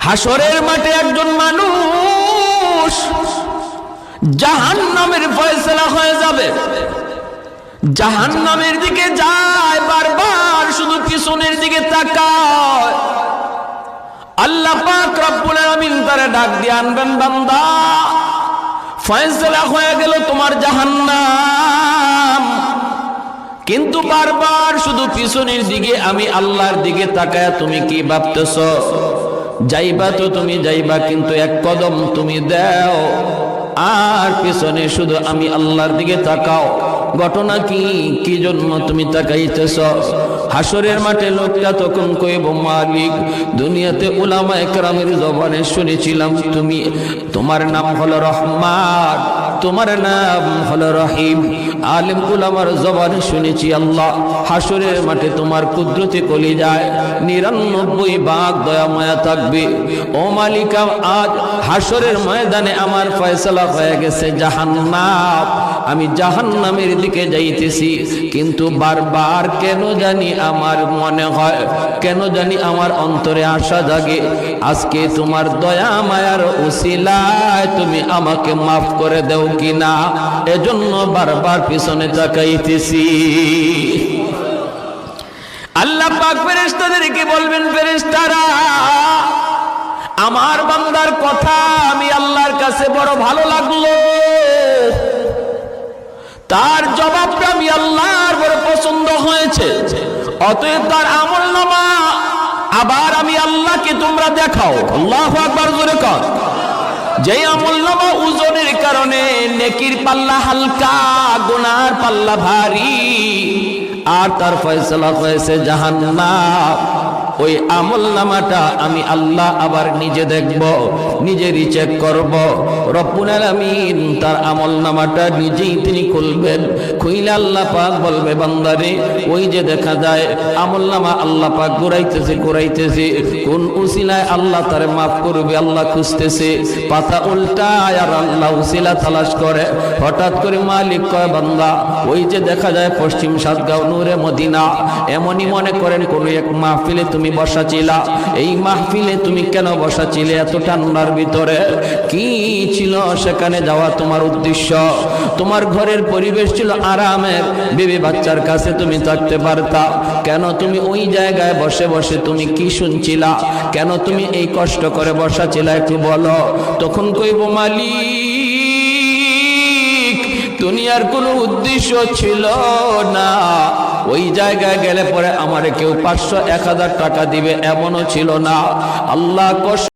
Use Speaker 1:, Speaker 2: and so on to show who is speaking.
Speaker 1: হাসরের মাঠে একজন মানুষ জাহান্নামের ফয়সালা হয়ে যাবে, জাহান্নামের দিকে যায়, বারবার শুধু পিছনের দিকে তাকায়। আল্লাহ পাক রব্বুল আলামিন তারে ডাক দিয়ে আনবেন, বান্দা ফয়সালা হয়ে গেল তোমার জাহান্নাম, কিন্তু বারবার শুধু পিছনের দিকে আমি আল্লাহর দিকে তাকায় তুমি কি ভাবতেছ? যাইবা তো তুমি যাইবা, কিন্তু এক কদম তুমি দাও আর পিছনে শুধু আমি আল্লাহর দিকে তাকাও। ঘটনা কি, কি জন্য তুমি তাকাইতেছ? হাসরের মাঠে লোকটা তখন কইব, মালিক দুনিয়াতে উলামায়ে কেরামের জবানে শুনেছিলাম তুমি, তোমার নাম হলো রহমান, তোমার নাম হলো রহিম। আলেম উলামার জবানে শুনেছি আল্লাহ, হাসরের মাঠে তোমার কুদরতে কলিজায় ৯৯ ভাগ দয়া মায়া থাকবে। ও মালিক, আজ হাসরের ময়দানে আমার ফয়সালা হয়ে গেছে জাহান্নাম, আমি জাহান্নামের দিকে যাইতেছি, কিন্তু বারবার কেন জানি আমার মনে হয়, কেন জানি আমার অন্তরে আশা জাগে, আজকে তোমার দয়া মায়ার উসিলায় তুমি আমাকে মাফ করে দাও কিনা, এজন্য বারবার পিছনে তাকাইতেছি। আল্লাহ পাক ফেরেশতাদেরকে বলবেন, ফেরেশতারা আমার বান্দার কথা আমি আল্লাহর কাছে বড় ভালো লাগলো, তার জবাবটা আমি আল্লাহর বড় পছন্দ হয়েছে, অতএব তার আমলনামা আবার আমি আল্লাহকে তোমরা দেখাও। আল্লাহু আকবার, জোরে কর। যেই আমলনামা ওজনের কারণে নেকির পাল্লা হালকা, গুনার পাল্লা ভারী, আর তার ফয়সালা হয়েছে জাহান্নাম, ওই আমলনামাটা আমি আল্লাহ আবার নিজে দেখব, নিজেরই চেক করব। রব্বুল আলামিন তার আমলনামাটা নিজেই তিনি খুলবেন, খুইলে আল্লাহ পাক বলবে, বান্দারে ওই যে দেখা যায় আমলনামা আল্লাহ পাক ঘুরাইতেছে, কোন উসিলায় আল্লাহ তারে মাফ করবে আল্লাহ খুঁজতেছে, পাতা উল্টায় আর আল্লাহ উসিলা তালাশ করে। হঠাৎ করে মালিক কয়, বান্দা ওই যে দেখা যায় পশ্চিম সাতগাঁও নূরে মদিনা, এমনই মনে করেন কোন এক মাহফিলে তুমি বসা ছিলা, এই মাহফিলে তুমি কেন বসা ছিলে এত ঠান্ডার ভিতরে? কি ছিল সেখানে যাওয়া তোমার উদ্দেশ্য? তোমার ঘরের পরিবেশ ছিল আরামের, বিবি বাচ্চার কাছে তুমি থাকতে পারতা, কেন তুমি ওই জায়গায় বসে বসে তুমি কি শুনছিলা? কেন তুমি এই কষ্ট করে বসা ছিলা একটু বলো। তখন কইব, মালিক দুনিয়ার কোনো উদ্দেশ্য ছিল না, ওই জায়গায় গেলে পরে আমারে কেউ ৫০০-১০০০ টাকা দিবে এমনও ছিল না। আল্লাহ